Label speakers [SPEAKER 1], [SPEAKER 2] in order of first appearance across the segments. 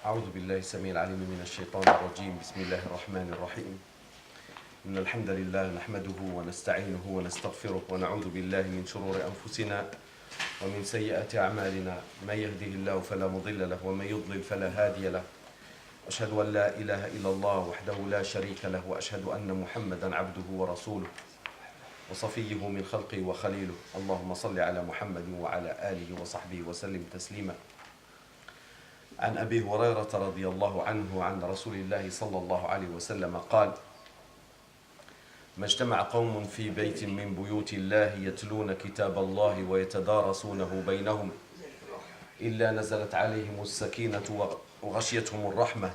[SPEAKER 1] أعوذ بالله السميع العليم من الشيطان الرجيم بسم الله الرحمن الرحيم إن الحمد لله نحمده ونستعينه ونستغفره ونعوذ بالله من شرور أنفسنا ومن سيئات أعمالنا من يهده الله فلا مضل له ومن يضلل فلا هادي له أشهد أن لا إله إلا الله وحده لا شريك له وأشهد أن محمدا عبده ورسوله وصفيه من خلقه وخليله اللهم صل على محمد وعلى آله وصحبه وسلم تسليما عن أبي هريرة رضي الله عنه عن رسول الله صلى الله عليه وسلم قال ما اجتمع قوم في بيت من بيوت الله يتلون كتاب الله ويتدارسونه بينهم إلا نزلت عليهم السكينة وغشيتهم الرحمة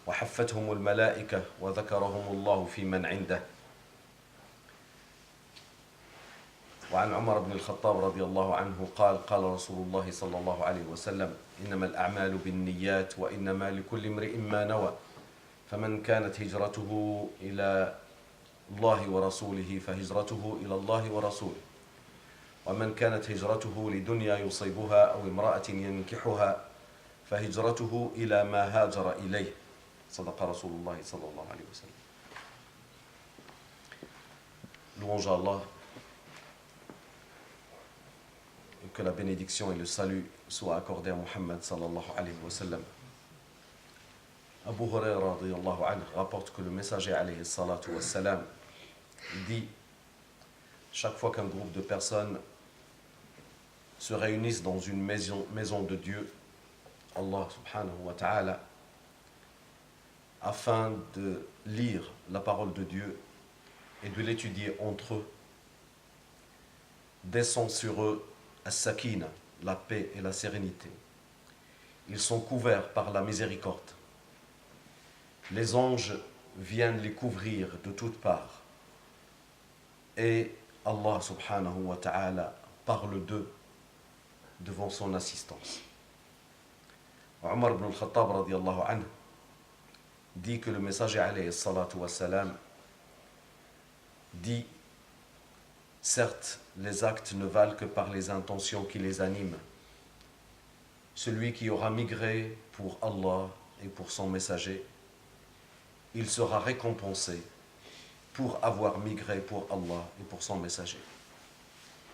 [SPEAKER 1] وحفتهم الملائكة وذكرهم الله في من عنده. وعن عمر بن الخطاب رضي الله عنه قال قال رسول الله صلى الله عليه وسلم إنما الأعمال بالنيات وإنما لكل امرئ ما نوى فمن كانت هجرته إلى الله ورسوله فهجرته إلى الله ورسوله ومن كانت هجرته لدنيا يصيبها أو امرأة ينكحها فهجرته إلى ما هاجر إليه صدق رسول الله صلى الله عليه وسلم. Louange à Allah. Que la bénédiction et le salut soient accordés à Muhammad sallallahu alayhi wa sallam. Abu Huraira radiyallahu anhu rapporte que le messager alayhi salatu wa salam dit chaque fois qu'un groupe de personnes se réunissent dans une maison de Dieu, Allah subhanahu wa ta'ala, afin de lire la parole de Dieu et de l'étudier entre eux, descend sur eux As-Sakina, la paix et la sérénité. Ils sont couverts par la miséricorde. Les anges viennent les couvrir de toutes parts. Et Allah subhanahu wa ta'ala parle d'eux devant son assistance. Omar ibn al-Khattab radiyallahu anhu dit que le messager alayhi salatu wa salam dit: certes, les actes ne valent que par les intentions qui les animent. Celui qui aura migré pour Allah et pour son messager, il sera récompensé pour avoir migré pour Allah et pour son messager.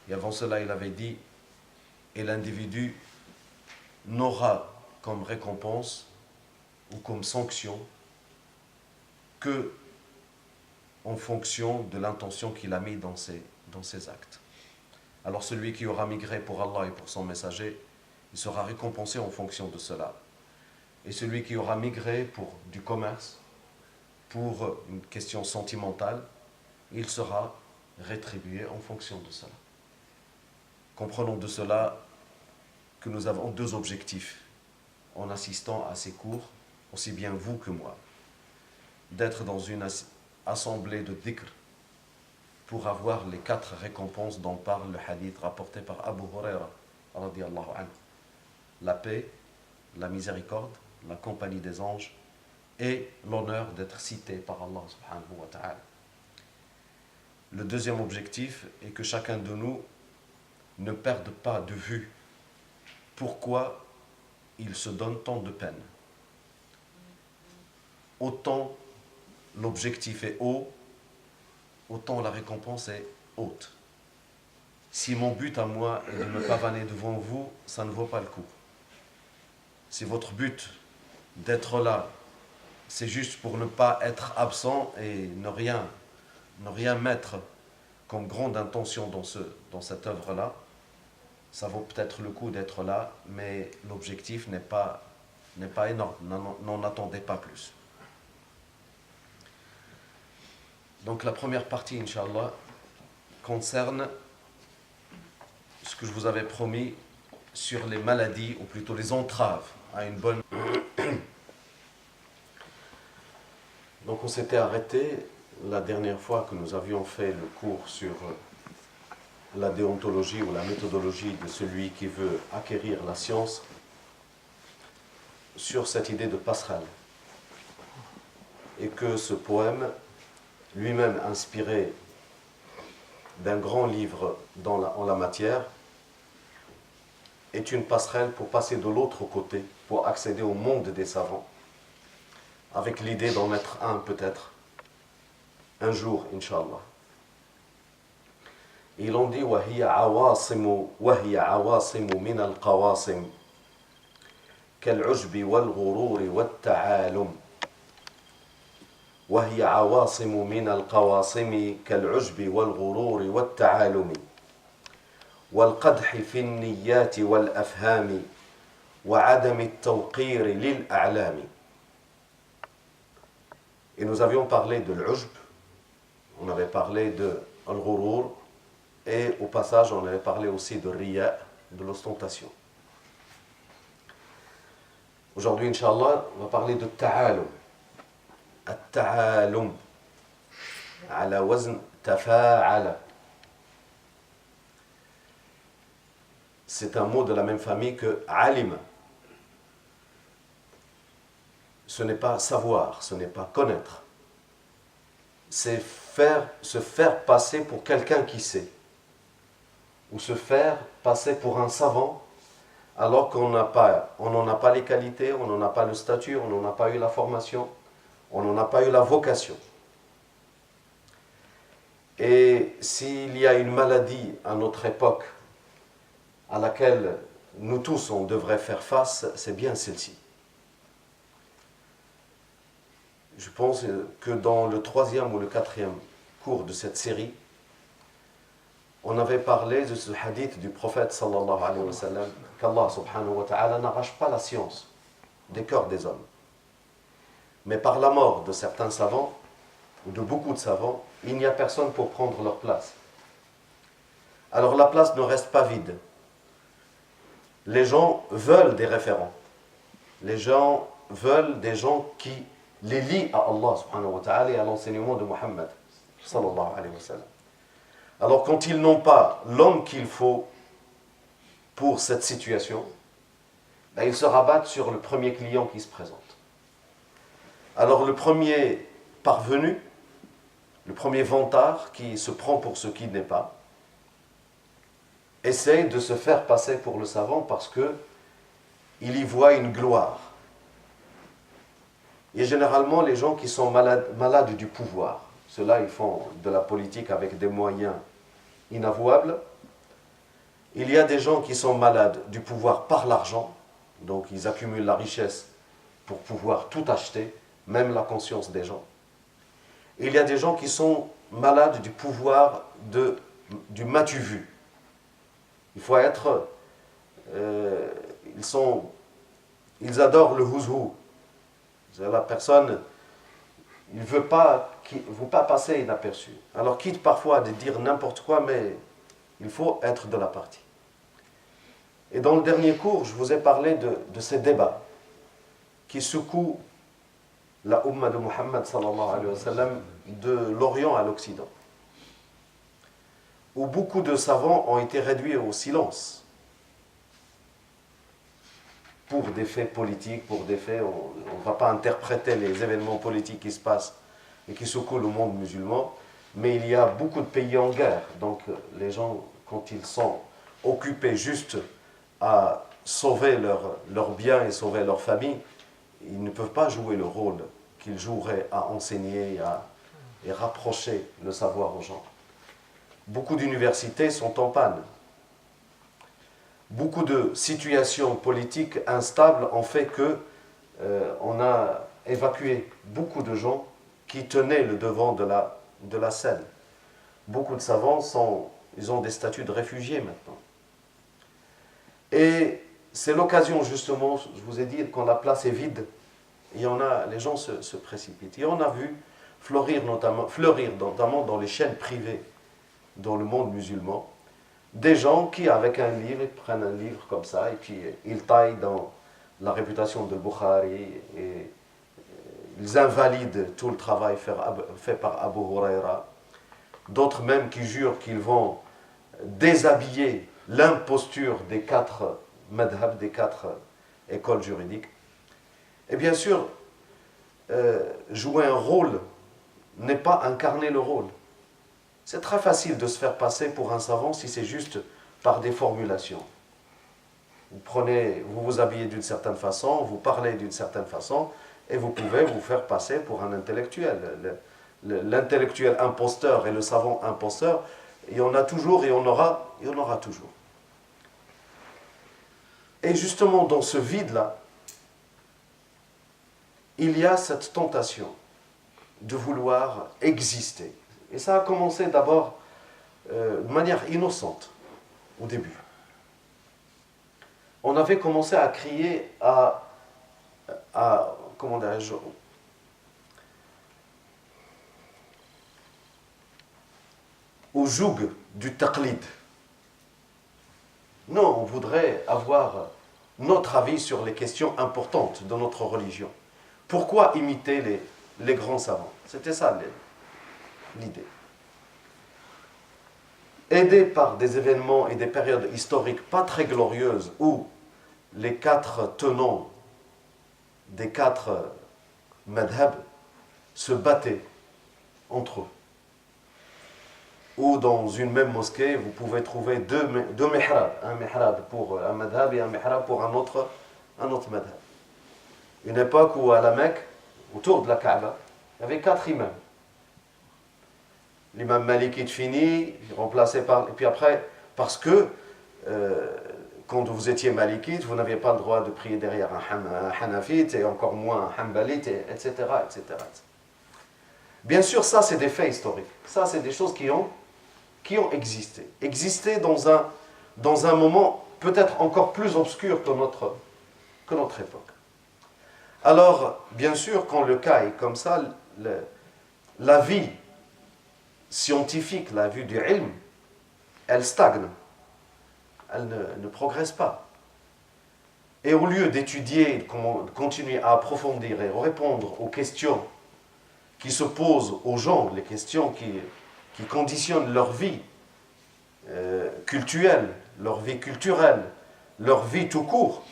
[SPEAKER 1] Et avant cela, il avait dit: et l'individu n'aura comme récompense ou comme sanction que en fonction de l'intention qu'il a mis dans ses actes. Alors celui qui aura migré pour Allah et pour son messager, il sera récompensé en fonction de cela. Et celui qui aura migré pour du commerce, pour une question sentimentale, il sera rétribué en fonction de cela. Comprenons de cela que nous avons deux objectifs en assistant à ces cours, aussi bien vous que moi, d'être dans une assemblée de dhikr pour avoir les 4 récompenses dont parle le hadith rapporté par Abu Huraira radiyallahu anhu. La paix, la miséricorde, la compagnie des anges et l'honneur d'être cité par Allah subhanahu wa ta'ala. Le deuxième objectif est que chacun de nous ne perde pas de vue pourquoi il se donne tant de peine. Autant l'objectif est haut, autant la récompense est haute. Si mon but à moi est de me pavaner devant vous, ça ne vaut pas le coup. Si votre but d'être là, c'est juste pour ne pas être absent et ne rien mettre comme grande intention dans cette œuvre-là, ça vaut peut-être le coup d'être là, mais l'objectif n'est pas énorme, n'en attendez pas plus. Donc la première partie, Inch'Allah, concerne ce que je vous avais promis sur les maladies, ou plutôt les entraves à une bonne... Donc on s'était arrêté la dernière fois que nous avions fait le cours sur la déontologie ou la méthodologie de celui qui veut acquérir la science, sur cette idée de passerelle. Et que ce poème, lui-même inspiré d'un grand livre en la matière, est une passerelle pour passer de l'autre côté pour accéder au monde des savants, avec l'idée d'en être un peut-être, un jour, Inch'Allah. Ils ont dit وهي عواصم من القواصم كالعجب والغرور والتعالم وهي عواصم من القواصم كالعجب والغرور والتعالم والقدح في النيات والأفهام وعدم التوقير للأعلام. Et nous avions parlé de l'ujb, on avait parlé de al-ghurur, et au passage on avait parlé aussi de riya, de l'ostentation. Aujourd'hui, Inch'Allah, on va parler de ta'alum. At-ta'alum, ala wazn tafa'ala. C'est un mot de la même famille que alim. Ce n'est pas savoir, ce n'est pas connaître. C'est se faire passer pour quelqu'un qui sait. Ou se faire passer pour un savant, alors qu'on n'en a pas les qualités, on n'en a pas le statut, on n'en a pas eu la formation, on n'en a pas eu la vocation. Et s'il y a une maladie à notre époque à laquelle nous tous on devrait faire face, c'est bien celle-ci. Je pense que dans le 3e ou le 4e cours de cette série, on avait parlé de ce hadith du prophète sallallahu alayhi wa sallam, qu'Allah subhanahu wa ta'ala n'arrache pas la science des cœurs des hommes. Mais par la mort de certains savants, ou de beaucoup de savants, il n'y a personne pour prendre leur place. Alors la place ne reste pas vide. Les gens veulent des référents. Les gens veulent des gens qui les lient à Allah subhanahu wa ta'ala et à l'enseignement de Muhammad sallallahu alayhi wa sallam. Alors quand ils n'ont pas l'homme qu'il faut pour cette situation, ils se rabattent sur le premier client qui se présente. Alors le premier parvenu, le premier vantard qui se prend pour ce qui n'est pas, essaye de se faire passer pour le savant parce qu'il y voit une gloire. Et généralement les gens qui sont malades du pouvoir, ceux-là ils font de la politique avec des moyens inavouables. Il y a des gens qui sont malades du pouvoir par l'argent, donc ils accumulent la richesse pour pouvoir tout acheter, même la conscience des gens. Il y a des gens qui sont malades du pouvoir du m'as-tu vu. Il faut être... ils adorent le who's-who. La personne, il ne veut pas passer inaperçu. Alors quitte parfois de dire n'importe quoi, mais il faut être de la partie. Et dans le dernier cours, je vous ai parlé de ces débats qui secouent la Ummah de Muhammad sallallahu alayhi wa sallam de l'Orient à l'Occident, où beaucoup de savants ont été réduits au silence pour des faits politiques, pour des faits, on ne va pas interpréter les événements politiques qui se passent et qui secouent le monde musulman, mais il y a beaucoup de pays en guerre, donc les gens, quand ils sont occupés juste à sauver leurs biens et sauver leur famille, ils ne peuvent pas jouer le rôle qu'ils joueraient à enseigner et rapprocher le savoir aux gens. Beaucoup d'universités sont en panne. Beaucoup de situations politiques instables ont fait que on a évacué beaucoup de gens qui tenaient le devant de la scène. Beaucoup de savants ils ont des statuts de réfugiés maintenant. Et c'est l'occasion justement, je vous ai dit, quand la place est vide, les gens se précipitent. Et on a vu fleurir notamment dans les chaînes privées dans le monde musulman, des gens qui, avec un livre, ils prennent un livre comme ça, et puis ils taillent dans la réputation de Bukhari, et ils invalident tout le travail fait par Abu Huraira. D'autres même qui jurent qu'ils vont déshabiller l'imposture des 4 madhab, des 4 écoles juridiques. Et bien sûr, jouer un rôle n'est pas incarner le rôle. C'est très facile de se faire passer pour un savant si c'est juste par des formulations. Vous vous habillez d'une certaine façon, vous parlez d'une certaine façon, et vous pouvez vous faire passer pour un intellectuel. L'intellectuel imposteur et le savant imposteur, il y en a toujours et il y en aura toujours. Et justement, dans ce vide-là, il y a cette tentation de vouloir exister. Et ça a commencé d'abord de manière innocente, au début. On avait commencé à crier comment dirais-je, au joug du taqlid. Non, on voudrait avoir notre avis sur les questions importantes de notre religion. Pourquoi imiter les grands savants? C'était ça l'idée. Aidés par des événements et des périodes historiques pas très glorieuses où les 4 tenants des 4 madhab se battaient entre eux. Ou dans une même mosquée, vous pouvez trouver deux mihrab, un mihrab pour un madhab et un mihrab pour un autre madhab. Une époque où à la Mecque, autour de la Kaaba, il y avait 4 imams. L'imam malikite fini, remplacé par... Et puis après, parce que quand vous étiez malikite, vous n'aviez pas le droit de prier derrière un hanafite et encore moins un hanbalite, etc., etc. Bien sûr, ça c'est des faits historiques. Ça c'est des choses qui ont existé. Existé dans un moment peut-être encore plus obscur que notre époque. Alors, bien sûr, quand le cas est comme ça, la vie scientifique, la vie du ilm, elle stagne. Elle ne progresse pas. Et au lieu d'étudier, de continuer à approfondir et répondre aux questions qui se posent aux gens, les questions qui conditionnent leur vie cultuelle, leur vie culturelle, leur vie tout court,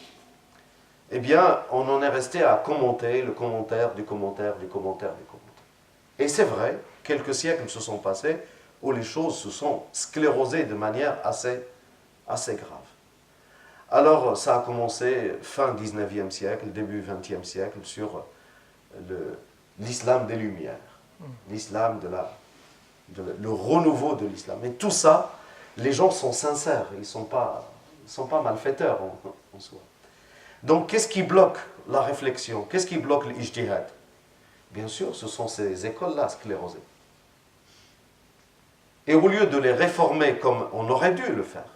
[SPEAKER 1] eh bien, on en est resté à commenter le commentaire du commentaire du commentaire du commentaire. Et c'est vrai, quelques siècles se sont passés où les choses se sont sclérosées de manière assez grave. Alors, ça a commencé fin 19e siècle, début 20e siècle, sur l'islam des Lumières, l'islam le renouveau de l'islam. Et tout ça, les gens sont sincères, ils ne sont pas malfaiteurs en soi. Donc, qu'est-ce qui bloque la réflexion? Qu'est-ce qui bloque l'ijtihad? Bien sûr, ce sont ces écoles-là sclérosées. Et au lieu de les réformer comme on aurait dû le faire,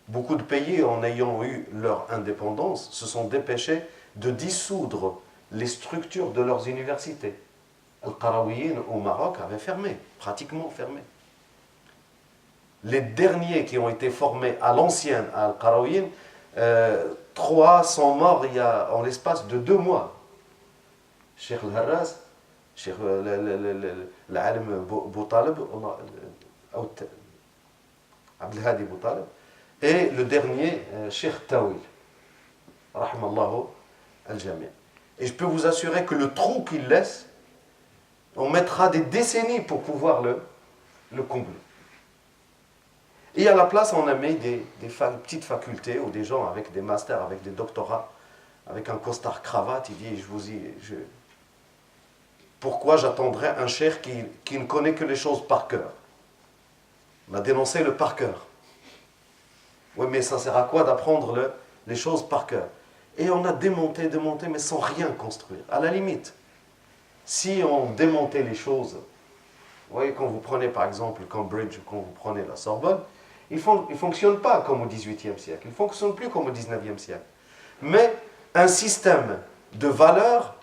[SPEAKER 1] beaucoup de pays, en ayant eu leur indépendance, se sont dépêchés de dissoudre les structures de leurs universités. Al-Qarawiyyin au Maroc avait fermé, pratiquement fermé. Les derniers qui ont été formés à l'ancienne, à Al-Qarawiyyin, 3 sont morts en l'espace de 2 mois. Cheikh Al-Harraz, Cheikh l'Alim Boutalib, Abdelhadi Boutalib, et le dernier, Cheikh Tawil, rahimallahu al-jami'. Et je peux vous assurer que le trou qu'il laisse, on mettra des décennies pour pouvoir le combler. Et à la place, on a mis des petites facultés ou des gens avec des masters, avec des doctorats, avec un costard cravate. Il dit, pourquoi j'attendrais un cheikh qui ne connaît que les choses par cœur? On a dénoncé le par cœur. Oui, mais ça sert à quoi d'apprendre les choses par cœur? Et on a démonté, mais sans rien construire. À la limite, si on démontait les choses, vous voyez, quand vous prenez par exemple Cambridge, quand vous prenez la Sorbonne, ils ne fonctionnent pas comme au XVIIIe siècle, ils ne fonctionnent plus comme au XIXe siècle. Mais un système de valeurs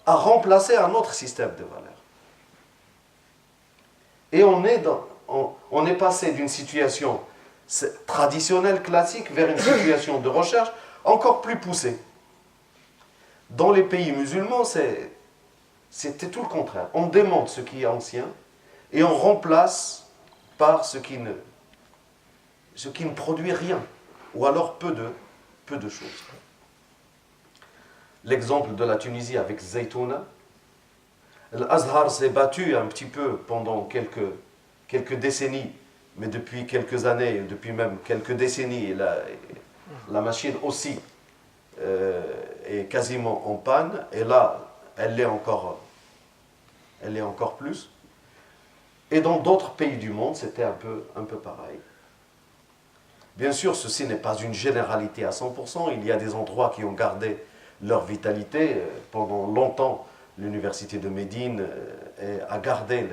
[SPEAKER 1] a remplacé un autre système de valeurs. Et on est passé d'une situation traditionnelle, classique, vers une situation de recherche encore plus poussée. Dans les pays musulmans, c'était tout le contraire. On démonte ce qui est ancien et on remplace par ce qui ne produit rien, ou alors peu de choses. L'exemple de la Tunisie avec Zaytouna, l'Azhar s'est battu un petit peu pendant quelques décennies mais depuis quelques années, depuis même quelques décennies, la machine aussi est quasiment en panne, et là, elle l'est encore plus. Et dans d'autres pays du monde, c'était un peu pareil. Bien sûr, ceci n'est pas une généralité à 100%. Il y a des endroits qui ont gardé leur vitalité. Pendant longtemps, l'université de Médine a gardé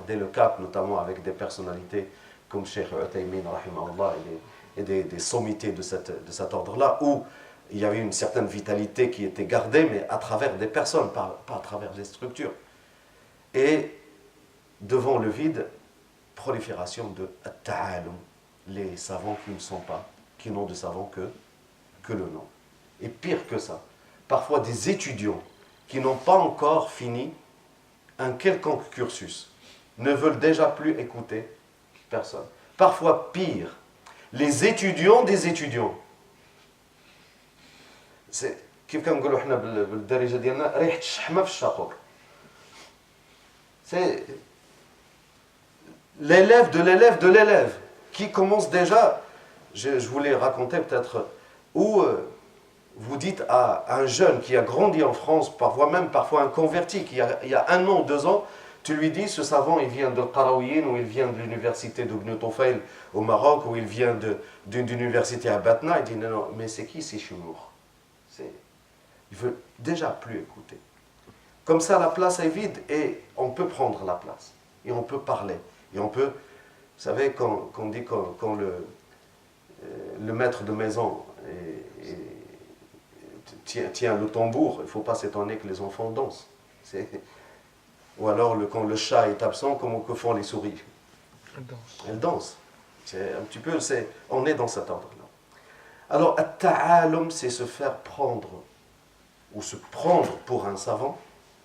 [SPEAKER 1] le cap, notamment avec des personnalités comme Cheikh Uthaymin, rahimahullah, et des sommités de cet ordre-là, où il y avait une certaine vitalité qui était gardée, mais à travers des personnes, pas à travers des structures. Et devant le vide, prolifération de ta'alum, les savants qui n'ont de savants que le nom. Et pire que ça, parfois des étudiants qui n'ont pas encore fini un quelconque cursus ne veulent déjà plus écouter personne. Parfois pire, les étudiants des étudiants. C'est كيف كنقولوا حنا بالدارجه ديالنا ريحه الشحمه في الشاقور. C'est l'élève de l'élève de l'élève qui commence déjà, je voulais raconter peut-être, où vous dites à un jeune qui a grandi en France, parfois un converti, qui il y a 1 an, 2 ans, tu lui dis, ce savant, il vient de Qarawiyyin, ou il vient de l'université d'Ibn Tufayl au Maroc, ou il vient d'une université à Batna, il dit, non, mais c'est qui ces choumours? Il ne veut déjà plus écouter. Comme ça, la place est vide, et on peut prendre la place, et on peut parler, et on peut, vous savez, quand le maître de maison tient le tambour, il ne faut pas s'étonner que les enfants dansent. Ou alors, quand le chat est absent, comment que font les souris? Elles dansent. C'est un petit peu, on est dans cet ordre-là. Alors, at-ta'alum, c'est se faire prendre, ou se prendre pour un savant,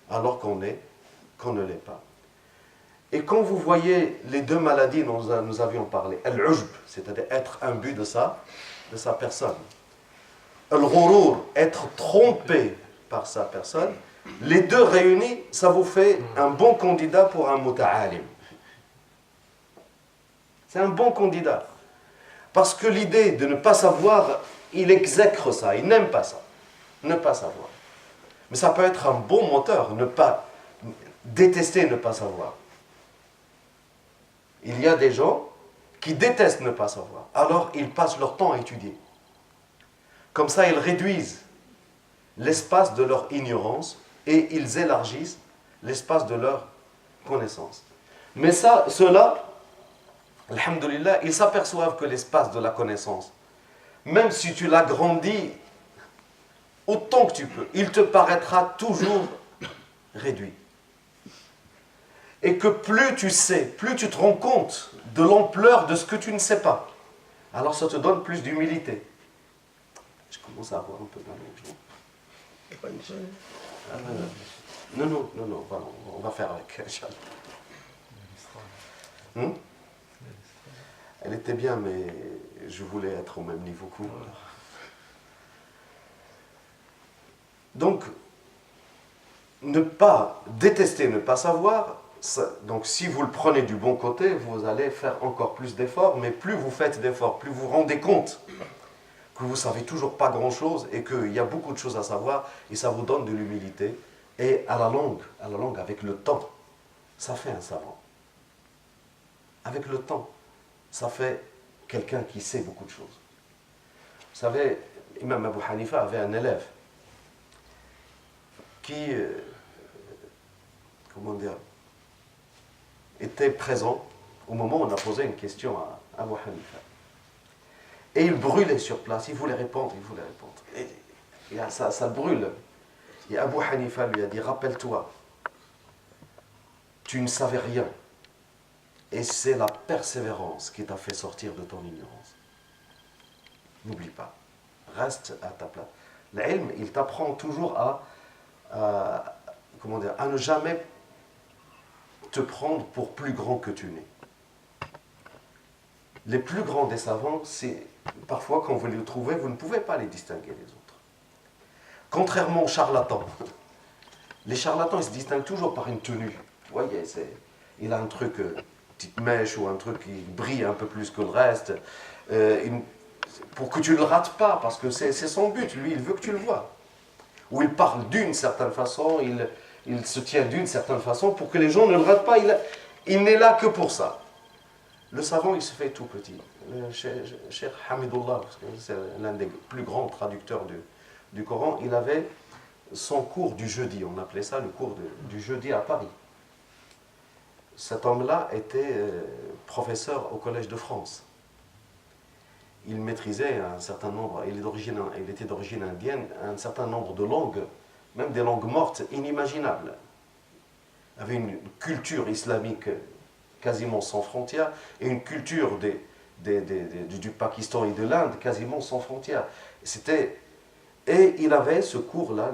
[SPEAKER 1] alors qu'on ne l'est pas. Et quand vous voyez les 2 maladies dont nous avions parlé, al-ujb, c'est-à-dire être imbu de sa personne, al-ghurur, être trompé par sa personne, les 2 réunis, ça vous fait un bon candidat pour un muta'alim. C'est un bon candidat. Parce que l'idée de ne pas savoir, il exècre ça, il n'aime pas ça. Ne pas savoir. Mais ça peut être un bon moteur, ne pas détester ne pas savoir. Il y a des gens qui détestent ne pas savoir. Alors ils passent leur temps à étudier. Comme ça, ils réduisent l'espace de leur ignorance et ils élargissent l'espace de leur connaissance. Mais ceux-là, alhamdoulilah, ils s'aperçoivent que l'espace de la connaissance, même si tu l'agrandis autant que tu peux, il te paraîtra toujours réduit. Et que plus tu sais, plus tu te rends compte de l'ampleur de ce que tu ne sais pas, alors ça te donne plus d'humilité. Je commence à avoir un peu mal aux gens. Non, voilà, on va faire avec. Elle était bien, mais je voulais être au même niveau que vous. Donc, ne pas détester, ne pas savoir, donc si vous le prenez du bon côté, vous allez faire encore plus d'efforts, mais plus vous faites d'efforts, plus vous vous rendez compte que vous ne savez toujours pas grand-chose et qu'il y a beaucoup de choses à savoir, et ça vous donne de l'humilité. Et à la longue, avec le temps, ça fait un savant. Avec le temps, ça fait quelqu'un qui sait beaucoup de choses. Vous savez, Imam Abu Hanifa avait un élève qui, était présent au moment où on a posé une question à Abu Hanifa. Et il brûlait sur place, il voulait répondre. Et ça brûle. Et Abu Hanifa lui a dit, rappelle-toi, tu ne savais rien. Et c'est la persévérance qui t'a fait sortir de ton ignorance. N'oublie pas, reste à ta place. L'ilm, il t'apprend toujours à ne jamais te prendre pour plus grand que tu n'es. Les plus grands des savants, c'est parfois quand vous les trouvez, vous ne pouvez pas les distinguer des autres. Contrairement aux charlatans. Les charlatans, ils se distinguent toujours par une tenue. Vous voyez, il a un truc petite mèche ou un truc qui brille un peu plus que le reste, pour que tu ne le rates pas, parce que c'est son but, lui il veut que tu le vois. Ou il parle d'une certaine façon, il se tient d'une certaine façon pour que les gens ne le ratent pas, il n'est là que pour ça. Le savant, il se fait tout petit. Le Cheikh Hamidullah, c'est l'un des plus grands traducteurs du Coran, il avait son cours du jeudi, on appelait ça le cours du jeudi à Paris. Cet homme-là était professeur au Collège de France. Il maîtrisait un certain nombre, il était d'origine indienne, un certain nombre de langues, même des langues mortes inimaginables. Il avait une culture islamique quasiment sans frontières et une culture du Pakistan et de l'Inde quasiment sans frontières. Et il avait ce cours-là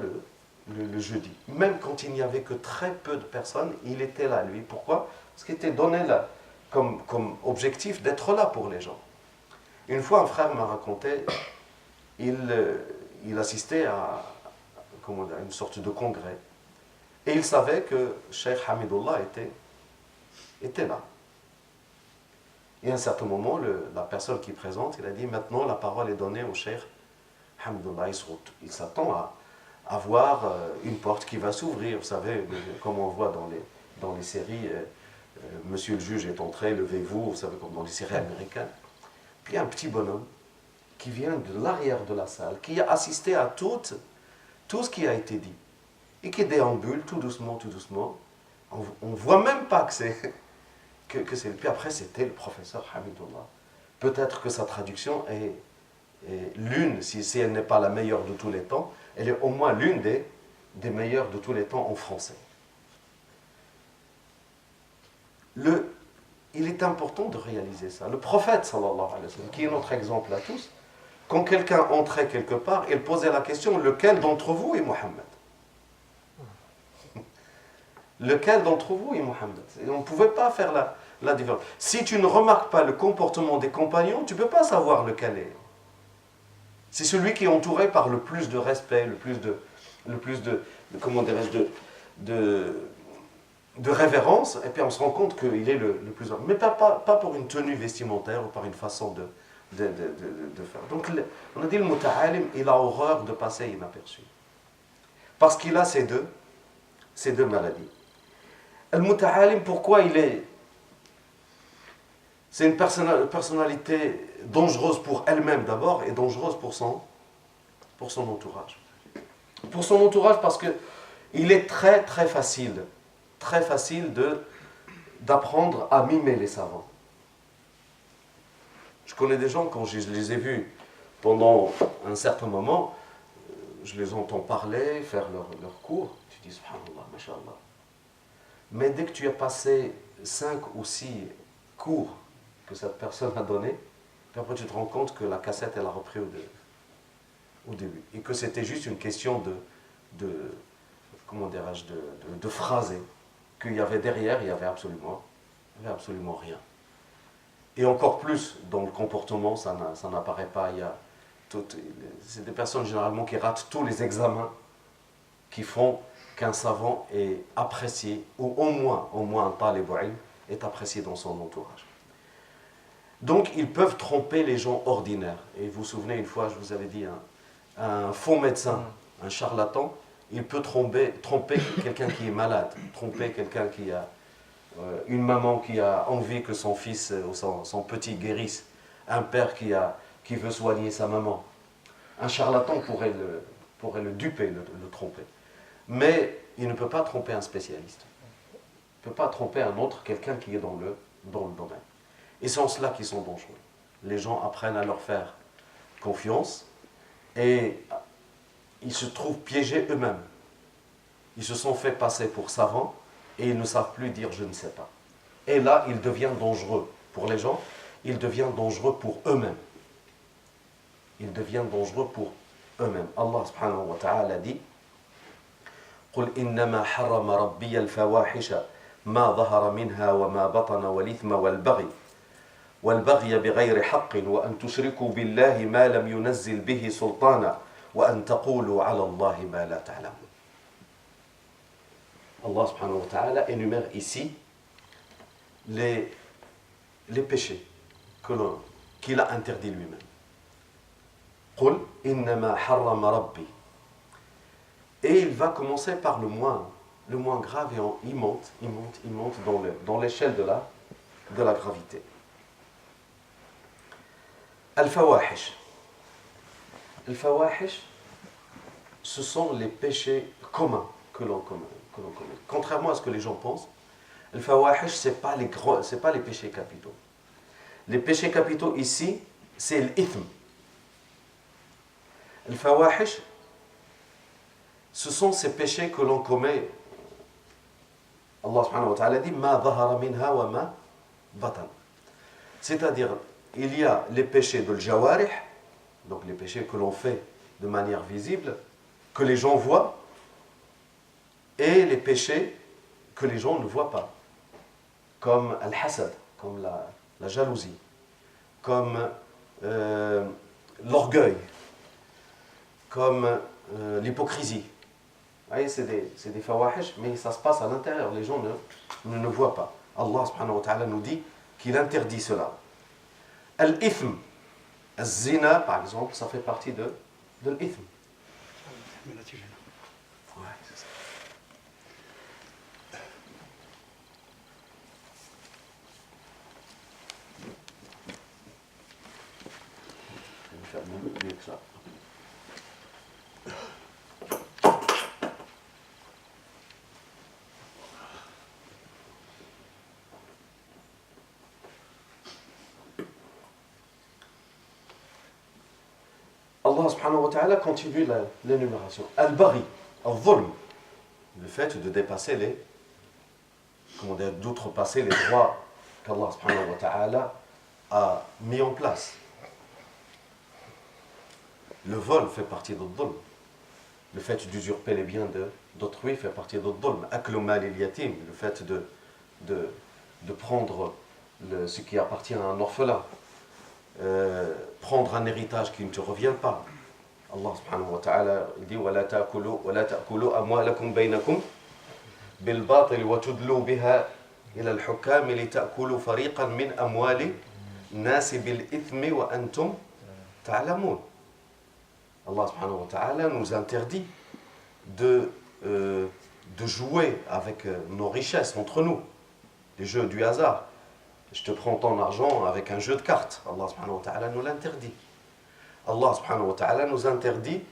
[SPEAKER 1] le jeudi. Même quand il n'y avait que très peu de personnes, il était là, lui. Pourquoi? Parce qu'il était donné là, comme objectif d'être là pour les gens. Une fois, un frère m'a raconté, il assistait à une sorte de congrès. Et il savait que Cheikh Hamidullah était là. Et à un certain moment, la personne qui présente, il a dit, maintenant la parole est donnée au Cheikh Hamidullah. Il s'attend à voir une porte qui va s'ouvrir. Vous savez, comme on voit dans les séries, Monsieur le juge est entré, levez-vous, vous savez, comme dans les séries américaines. Puis un petit bonhomme qui vient de l'arrière de la salle, qui a assisté à tout ce qui a été dit, et qui déambule tout doucement, tout doucement. On ne voit même pas que c'est... Puis après, c'était le professeur Hamidullah. Peut-être que sa traduction est l'une, si elle n'est pas la meilleure de tous les temps, elle est au moins l'une des meilleures de tous les temps en français. Il est important de réaliser ça. Le prophète, sallallahu alayhi wa sallam, qui est notre exemple à tous, quand quelqu'un entrait quelque part, il posait la question, lequel d'entre vous est Mohammed? Lequel d'entre vous est Mohammed? Et on ne pouvait pas faire la différence. Si tu ne remarques pas le comportement des compagnons, tu ne peux pas savoir lequel est. C'est celui qui est entouré par le plus de respect, le plus de comment dirais-je, de révérence, et puis on se rend compte qu'il est le plus... Mais pas pour une tenue vestimentaire ou par une façon de faire. Donc on a dit le muta'alim, il a horreur de passer inaperçu. Parce qu'il a ces deux maladies. Le muta'alim, pourquoi il est... C'est une personnalité dangereuse pour elle-même d'abord et dangereuse pour son entourage. Pour son entourage parce qu'il est très très facile d'apprendre à mimer les savants. Je connais des gens, quand je les ai vus pendant un certain moment, je les entends parler, faire leur cours, tu dis subhanallah, mashallah. Mais dès que tu as passé 5 ou 6 cours que cette personne a donné, puis après tu te rends compte que la cassette elle a repris au début et que c'était juste une question comment dirais-je, de phraser, qu'il y avait derrière, il y avait absolument rien. Et encore plus dans le comportement, ça n'apparaît pas. C'est des personnes généralement qui ratent tous les examens qui font qu'un savant est apprécié, ou au moins un talib ilm est apprécié dans son entourage. Donc ils peuvent tromper les gens ordinaires. Et vous vous souvenez, une fois, je vous avais dit, un faux médecin, un charlatan, il peut tromper quelqu'un qui est malade, tromper quelqu'un qui a une maman qui a envie que son fils ou son petit guérisse, un père qui veut soigner sa maman. Un charlatan pourrait le duper, le tromper. Mais il ne peut pas tromper un spécialiste. Il ne peut pas tromper un autre, quelqu'un qui est dans le domaine. Et c'est en cela qu'ils sont dangereux. Les gens apprennent à leur faire confiance et ils se trouvent piégés eux-mêmes. Ils se sont fait passer pour savants et ils ne savent plus dire je ne sais pas. Et là, il devient dangereux pour les gens, il devient dangereux pour eux-mêmes. Il devient dangereux pour eux-mêmes. Allah subhanahu wa ta'ala dit قل إنما حرم ربي الفواحش ما ظهر منها وما بطن والإثم والبغي بغير حق وأن تشركوا بالله ما لم ينزل به سلطانا وأن تقولوا على الله ما لا تعلمون. Allah subhanahu wa ta'ala énumère ici les les péchés qu'il a interdits lui-même. قُلْ إِنَّمَا حَرَّمَ رَبِّي. Et il va commencer par le moins grave, et il monte dans l'échelle de la gravité. Al-Fawahish. Al-Fawahish, ce sont les péchés communs que l'on commet. Contrairement à ce que les gens pensent, Al-Fawahish, ce n'est pas les péchés capitaux. Les péchés capitaux ici, c'est l'ithm. Al-Fawahish, ce sont ces péchés que l'on commet. Allah subhanahu wa ta'ala dit ma dhahara minha wa ma batan. C'est-à-dire, il y a les péchés de l'jawarih, donc les péchés que l'on fait de manière visible, que les gens voient, et les péchés que les gens ne voient pas, comme al-hasad, comme la jalousie, comme l'orgueil, comme l'hypocrisie. C'est des fawahish, mais ça se passe à l'intérieur, les gens ne voient pas. Allah subhanahu wa ta'ala nous dit qu'il interdit cela. Al-ithm, al-zina par exemple, ça fait partie de l'ithm. Ouais, c'est ça. Je vais faire mieux que ça. Allah subhanahu wa ta'ala continue l'énumération. Al-Baghi, al-Dhulm, le fait de dépasser d'outrepasser les droits qu'Allah subhanahu wa ta'ala a mis en place. Le vol fait partie de dhulm. Le fait d'usurper les biens d'autrui fait partie de dhulm. Aklu mal al-yatim, le fait de prendre ce qui appartient à un orphelin. Prendre un héritage qui ne te revient pas. Allah subhanahu wa ta'ala dit وَلَا تَأْكُلُوا أَمْوَالَكُمْ بَيْنَكُمْ بِالْبَاطِلِ وَتُدْلُوا بِهَا إِلَى الْحُكَّامِ لِتَأْكُلُوا فَرِيقًا مِنْ أَمْوَالِ النَّاسِ بِالْإِثْمِ وَأَنْتُمْ تَعْلَمُونَ. Allah subhanahu wa ta'ala nous interdit de jouer avec nos richesses entre nous, les jeux du hasard. Je te prends ton argent avec un jeu de cartes. Allah subhanahu wa ta'ala nous l'interdit. Allah subhanahu wa ta'ala nous interdit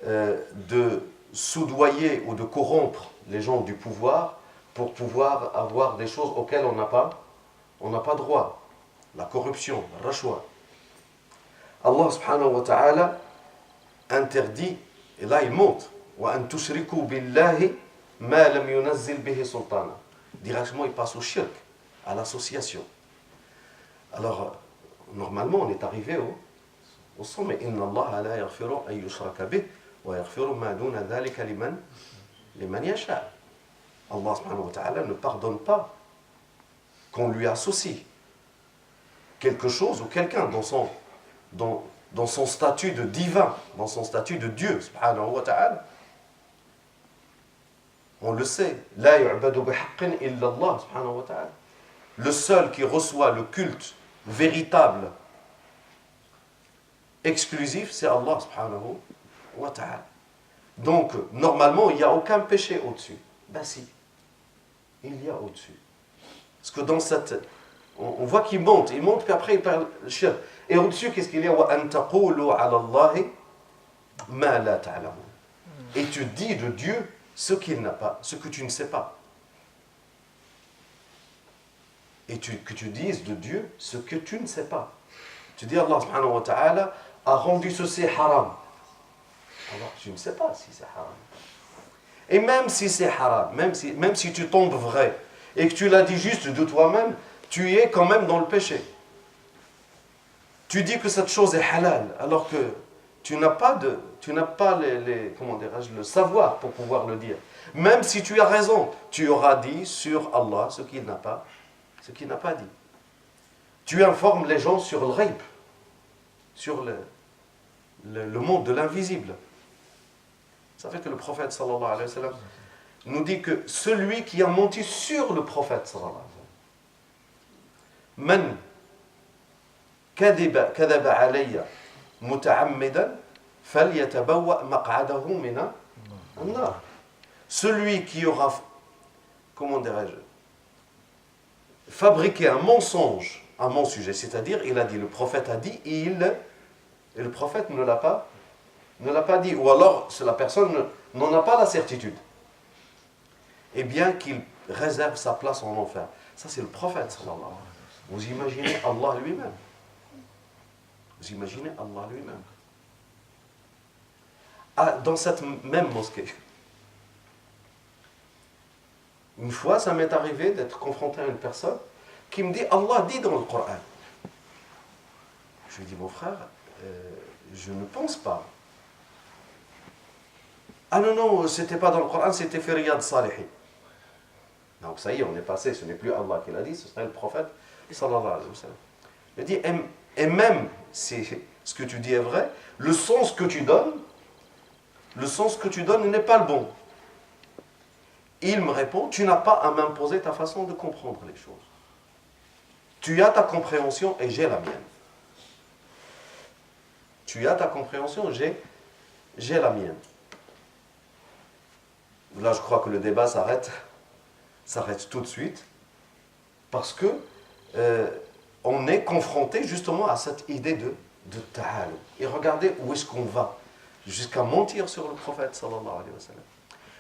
[SPEAKER 1] de soudoyer ou de corrompre les gens du pouvoir pour pouvoir avoir des choses auxquelles on n'a pas droit. La corruption, la rashwa. Allah subhanahu wa ta'ala interdit, et là il monte, وَأَن تُشْرِكُوا بِاللَّهِ مَا لَمْ يُنَزِّلْ بِهِ سُلْطَانًا. Directement il passe au shirk, à l'association. Alors, normalement, on est arrivé au sommet. Inna Allah la yaghfiru an yushraka bih wa yaghfiru ma duna dhalika liman yasha. Allah subhanahu wa ta'ala ne pardonne pas qu'on lui associe quelque chose ou quelqu'un dans son statut de divin, dans son statut de Dieu subhanahu wa ta'ala. On le sait, la yu'badu bihaqqin illa Allah subhanahu wa ta'ala. Le seul qui reçoit le culte véritable, exclusif, c'est Allah subhanahu wa ta'ala. Donc, normalement, il n'y a aucun péché au-dessus. Ben si, il y a au-dessus. Parce que dans cette... On voit qu'il monte, puis après il parle shirk. Et au-dessus, qu'est-ce qu'il y a? وَأَن تَقُولُوا عَلَى اللَّهِ مَا لَا تَعْلَمُونَ. Et tu dis de Dieu ce qu'il n'a pas, ce que tu ne sais pas. Et que tu dises de Dieu ce que tu ne sais pas. Tu dis Allah subhanahu wa ta'ala a rendu ceci haram. Alors tu ne sais pas si c'est haram. Et même si c'est haram, même si tu tombes vrai, et que tu l'as dit juste de toi-même, tu es quand même dans le péché. Tu dis que cette chose est halal, alors que tu n'as pas le savoir pour pouvoir le dire. Même si tu as raison, tu auras dit sur Allah ce qu'il n'a pas dit. Tu informes les gens sur le ghaib, sur le monde de l'invisible. Ça fait que le prophète sallallahu alayhi wa sallam nous dit que celui qui a menti sur le prophète sallallahu alayhi wa sallam, man كذب علي متعمدا فليتبوأ مقعده من النار. Celui qui aura, comment dirais-je, fabriqué un mensonge à mon sujet, c'est-à-dire il a dit, le prophète a dit, et le prophète ne l'a pas dit, ou alors la personne n'en a pas la certitude, eh bien qu'il réserve sa place en enfer. Ça c'est le prophète sallallahu alayhi wa sallam. Vous imaginez Allah lui-même. Vous imaginez Allah lui-même. Ah, dans cette même mosquée, une fois, ça m'est arrivé d'être confronté à une personne qui me dit Allah dit dans le Coran. Je lui dis, mon frère, je ne pense pas. Ah non, c'était pas dans le Coran, c'était fait Riyad Salihin. Donc ça y est, on est passé, ce n'est plus Allah qui l'a dit, ce serait le prophète sallallahu alayhi wa sallam. Il dit, et même si ce que tu dis est vrai, le sens que tu donnes n'est pas le bon. Il me répond, tu n'as pas à m'imposer ta façon de comprendre les choses. Tu as ta compréhension et j'ai la mienne. Tu as ta compréhension, j'ai la mienne. Là, je crois que le débat s'arrête tout de suite, parce que on est confronté justement à cette idée de ta'al. Et regardez où est-ce qu'on va, jusqu'à mentir sur le prophète sallallahu alayhi wa sallam,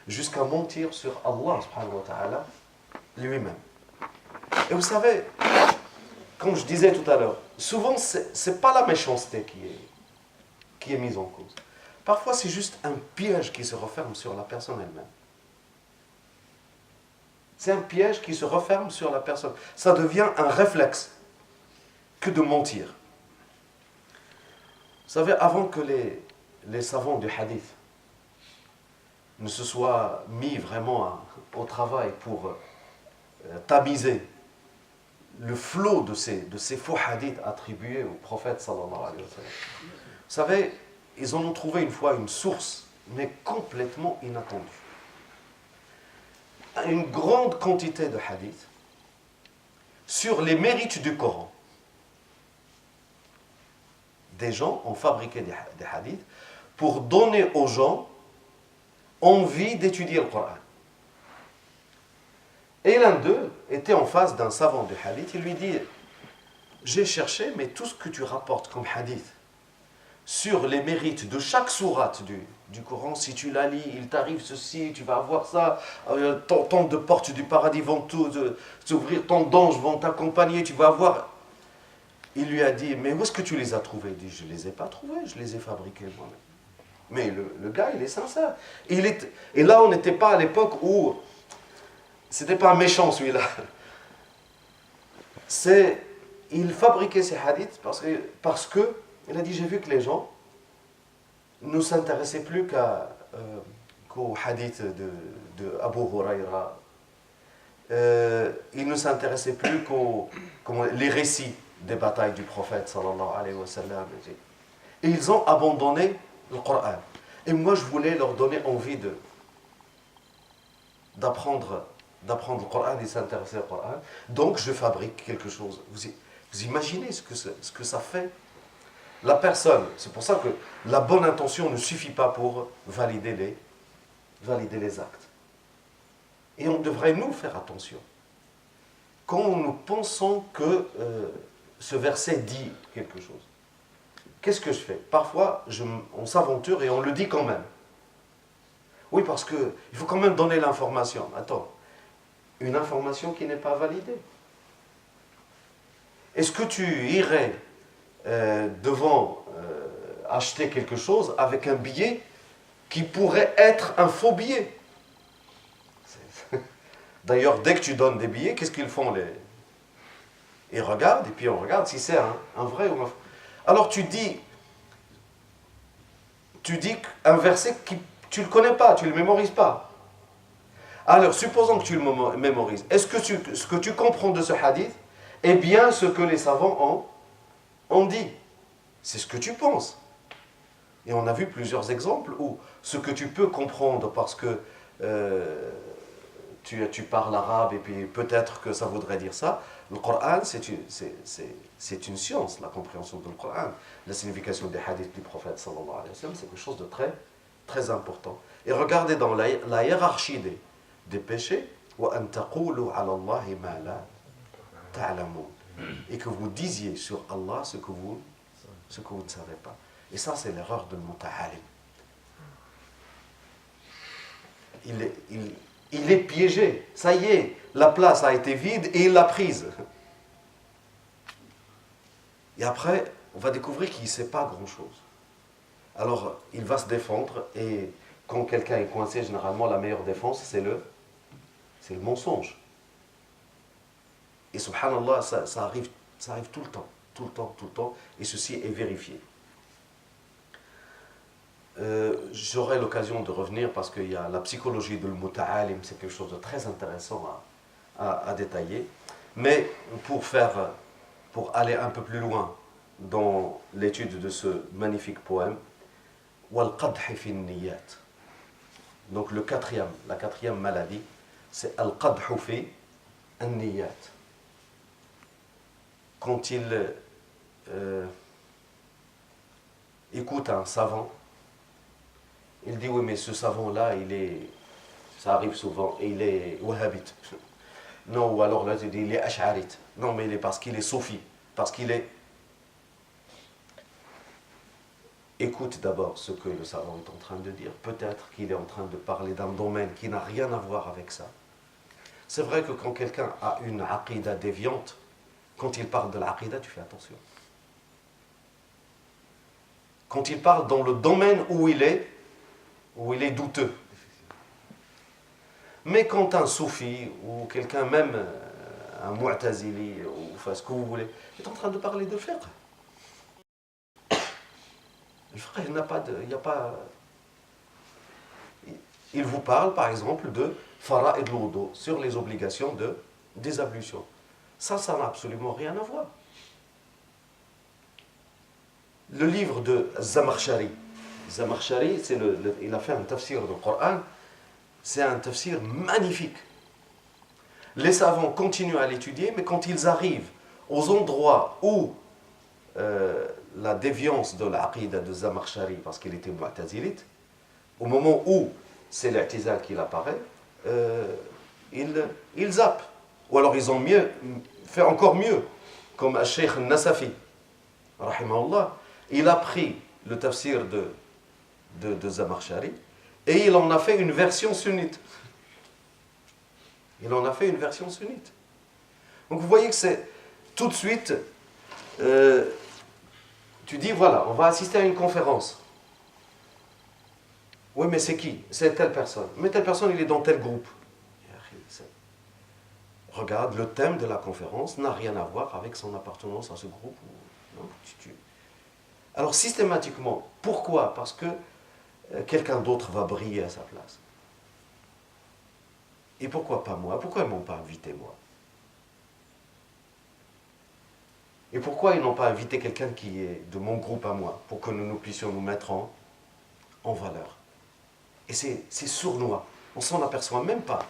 [SPEAKER 1] jusqu'à mentir sur Allah subhanahu wa ta'ala lui-même. Et vous savez, comme je disais tout à l'heure, souvent c'est pas la méchanceté qui est mise en cause. Parfois c'est juste un piège qui se referme sur la personne elle-même. C'est un piège qui se referme sur la personne. Ça devient un réflexe que de mentir. Vous savez, avant que les savants du hadith ne se soient mis vraiment au travail pour tamiser le flot de ces faux hadiths attribués au prophète sallallahu alayhi wa sallam. Vous savez, ils en ont trouvé une fois une source, mais complètement inattendue. Une grande quantité de hadiths sur les mérites du Coran. Des gens ont fabriqué des hadiths pour donner aux gens envie d'étudier le Coran. Et l'un d'eux était en face d'un savant du hadith. Il lui dit, j'ai cherché, mais tout ce que tu rapportes comme hadith sur les mérites de chaque sourate du Coran, si tu la lis, il t'arrive ceci, tu vas avoir ça, tant de portes du paradis vont s'ouvrir, tant d'anges vont t'accompagner, tu vas avoir... Il lui a dit, mais où est-ce que tu les as trouvés? Il dit, je ne les ai pas trouvés, je les ai fabriqués moi-même. Mais le gars, il est sincère. Et là, on n'était pas à l'époque où... C'était pas un méchant celui-là. Il fabriquait ces hadiths parce que il a dit, j'ai vu que les gens ne s'intéressaient plus qu'aux hadiths de Abu Huraira. Ils ne s'intéressaient plus les récits des batailles du prophète sallallahu alayhi wa sallam. Et ils ont abandonné le Coran. Et moi, je voulais leur donner envie d'apprendre le Coran et s'intéresser au Coran. Donc, je fabrique quelque chose. Vous imaginez ce que ça fait? La personne, c'est pour ça que la bonne intention ne suffit pas pour valider les actes. Et on devrait nous faire attention. Quand nous pensons que ce verset dit quelque chose, qu'est-ce que je fais? Parfois, on s'aventure et on le dit quand même. Oui, parce qu'il faut quand même donner l'information. Attends, une information qui n'est pas validée. Est-ce que tu irais devant acheter quelque chose avec un billet qui pourrait être un faux billet? D'ailleurs, dès que tu donnes des billets, qu'est-ce qu'ils font? Ils regardent, et puis on regarde si c'est un vrai ou un faux. Alors tu dis un verset que tu ne le connais pas, tu ne le mémorises pas. Alors, supposons que tu le mémorises. Est-ce que ce que tu comprends de ce hadith est bien ce que les savants ont dit? C'est ce que tu penses. Et on a vu plusieurs exemples où ce que tu peux comprendre parce que tu parles arabe et puis peut-être que ça voudrait dire ça. Le Coran, c'est une science, la compréhension du Coran. La signification des hadiths du prophète sallallahu alayhi wa sallam, c'est quelque chose de très, très important. Et regardez dans la hiérarchie des péchés, وَأَن تَقُولُوا عَلَى اللَّهِ مَا لَا تَعْلَمُونَ. Et que vous disiez sur Allah ce que vous ne savez pas. Et ça, c'est l'erreur de muta'alim. Il est piégé. Ça y est, la place a été vide et il l'a prise. Et après, on va découvrir qu'il ne sait pas grand-chose. Alors, il va se défendre et quand quelqu'un est coincé, généralement, la meilleure défense, c'est le mensonge. Et subhanallah, ça arrive tout le temps. Tout le temps, tout le temps. Et ceci est vérifié. J'aurai l'occasion de revenir parce qu'il y a la psychologie de l'muta'alim, c'est quelque chose de très intéressant à détailler. Mais pour aller un peu plus loin dans l'étude de ce magnifique poème, wal qadhi fi niyat. Donc la quatrième maladie, c'est al qadhu fi niyat. Quand il écoute un savant, il dit oui mais ce savant-là, ça arrive souvent, et il est wahhabite. Non, ou alors là tu dis il est ash'arite. Non mais parce qu'il est soufi, parce qu'il est... Écoute d'abord ce que le savant est en train de dire. Peut-être qu'il est en train de parler d'un domaine qui n'a rien à voir avec ça. C'est vrai que quand quelqu'un a une aqida déviante, quand il parle de l'aqida, tu fais attention. Quand il parle dans le domaine où il est douteux. Mais quand un soufi ou quelqu'un même, un mu'tazili, ou enfin ce que vous voulez, est en train de parler de fiqh. Le fiqh, il vous parle par exemple de fara'id al-wudu, sur les obligations des ablutions. Ça n'a absolument rien à voir. Le livre de Zamakhshari, il a fait un tafsir du Coran, c'est un tafsir magnifique. Les savants continuent à l'étudier, mais quand ils arrivent aux endroits où la déviance de l'aqida de Zamakhshari, parce qu'il était mu'tazilite, au moment où c'est l'i'tizal qui apparaît, ils zappent. Ou alors ils ont fait encore mieux, comme Al-Sheikh Al-Nasafi, rahimahullah, il a pris le tafsir de Zamakhshari et il en a fait une version sunnite. Donc vous voyez que c'est tout de suite, tu dis voilà, on va assister à une conférence. Oui, mais c'est qui? C'est telle personne. Mais telle personne, il est dans tel groupe. Regarde, le thème de la conférence n'a rien à voir avec son appartenance à ce groupe. Non, alors systématiquement, pourquoi? Parce que quelqu'un d'autre va briller à sa place. Et pourquoi pas moi? Pourquoi ils ne m'ont pas invité moi? Et pourquoi ils n'ont pas invité quelqu'un qui est de mon groupe à moi, pour que nous puissions nous mettre en valeur? Et c'est sournois, on s'en aperçoit même pas.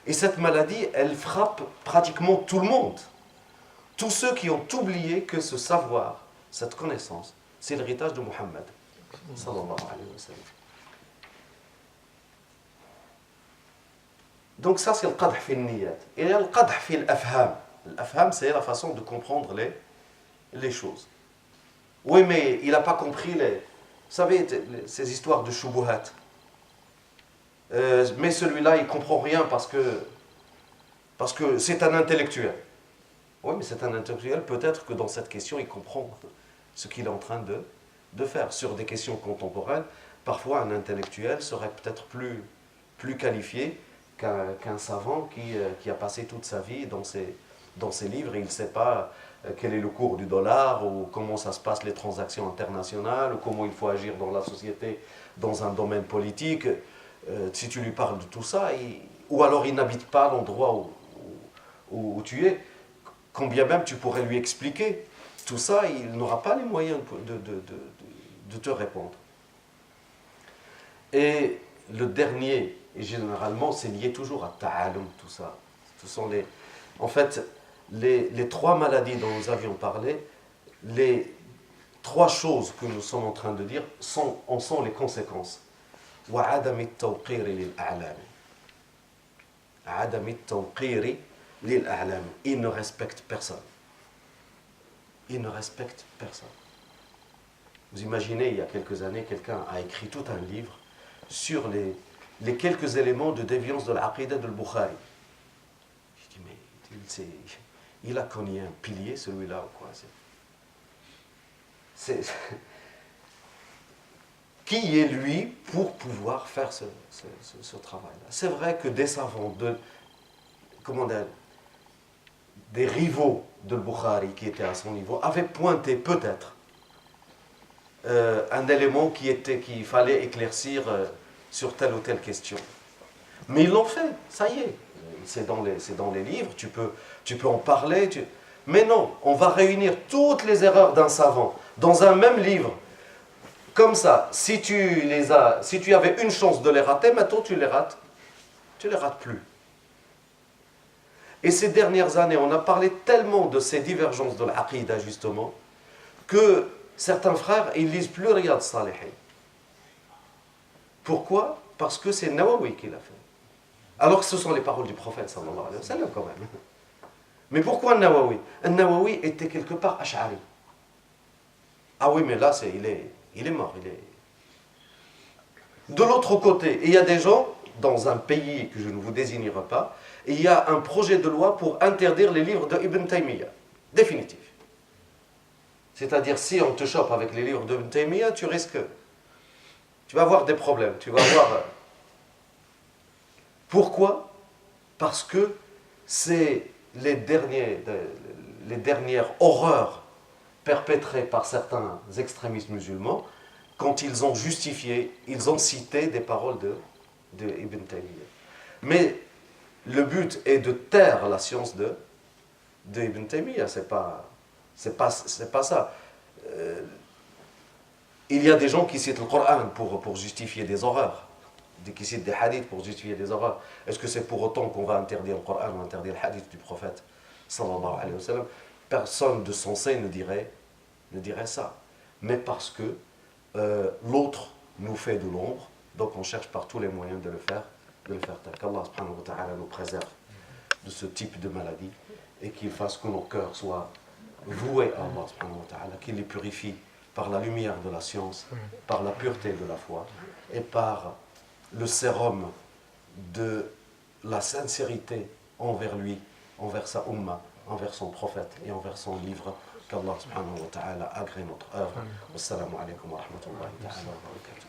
[SPEAKER 1] Et cette maladie, elle frappe pratiquement tout le monde. Tous ceux qui ont oublié que ce savoir, cette connaissance, c'est l'héritage de Muhammad, sallallahu alayhi wa sallam. Donc ça, c'est le qadh fi al-niyat. Et il y a le qadh fi al-afham. L'afham, c'est la façon de comprendre les choses. Oui, mais il n'a pas compris vous savez, ces histoires de shubuhat. Mais celui-là, il ne comprend rien parce que c'est un intellectuel. Oui, mais c'est un intellectuel, peut-être que dans cette question, il comprend ce qu'il est en train de faire. Sur des questions contemporaines, parfois un intellectuel serait peut-être plus qualifié qu'un savant qui a passé toute sa vie dans ses livres et il ne sait pas quel est le cours du dollar ou comment ça se passe les transactions internationales ou comment il faut agir dans la société dans un domaine politique. Si tu lui parles de tout ça, ou alors il n'habite pas l'endroit où tu es, quand bien même tu pourrais lui expliquer tout ça, il n'aura pas les moyens de te répondre. Et le dernier Et généralement, c'est lié toujours à ta'alum, tout ça. Ce sont en fait, les trois maladies dont nous avions parlé, les trois choses que nous sommes en train de dire en sont les conséquences. وعدم التوقير للأعلام. عدم التوقير للأعلام. Il ne respecte personne. Il ne respecte personne. Vous imaginez, il y a quelques années, quelqu'un a écrit tout un livre sur les quelques éléments de déviance de l'Aqidah de Bukhari. Je dis, mais il a cogné un pilier, celui-là, ou quoi? Qui est lui pour pouvoir faire ce travail-là? C'est vrai que des savants, des rivaux de Bukhari qui étaient à son niveau, avaient pointé peut-être un élément qu'il fallait éclaircir sur telle ou telle question. Mais ils l'ont fait, ça y est. C'est dans les livres, tu peux en parler. Mais non, on va réunir toutes les erreurs d'un savant dans un même livre. Comme ça, si tu avais une chance de les rater, maintenant tu les rates. Tu les rates plus. Et ces dernières années, on a parlé tellement de ces divergences de l'Aqidah, justement, que certains frères, ils lisent plus Riyad Salihin. Pourquoi? Parce que c'est Nawawi qui l'a fait. Alors que ce sont les paroles du prophète, sallallahu alayhi wa sallam, quand même. Mais pourquoi Nawawi? Nawawi était quelque part Ash'ari. Ah oui, mais là, il est mort. De l'autre côté, il y a des gens, dans un pays que je ne vous désignerai pas, il y a un projet de loi pour interdire les livres de Ibn Taymiyyah. Définitif. C'est-à-dire, si on te chope avec les livres d'Ibn Taymiyyah, tu vas avoir des problèmes. Pourquoi? Parce que c'est les dernières horreurs perpétrées par certains extrémistes musulmans quand ils ont cité des paroles de Ibn Taymiyyah. Mais le but est de taire la science de Ibn Taymiyyah, c'est pas ça. Il y a des gens qui citent le Coran pour justifier des horreurs, qui citent des hadiths pour justifier des horreurs. Est-ce que c'est pour autant qu'on va interdire le Coran ou interdire le hadith du prophète sallallahu alayhi wa sallam? Personne de sensé ne dirait ça. Mais parce que l'autre nous fait de l'ombre, donc on cherche par tous les moyens de le faire taire. Qu'Allah subhanahu wa ta'ala nous préserve de ce type de maladie et qu'il fasse que nos cœurs soient voués à Allah subhanahu wa ta'ala, qu'il les purifie par la lumière de la science, par la pureté de la foi et par le sérum de la sincérité envers lui, envers sa umma, envers son prophète et envers son livre. Qu'Allah subhanahu wa ta'ala agrée notre œuvre. Wassalamu alaikum wa rahmatullahi ta'ala wa barakatuh.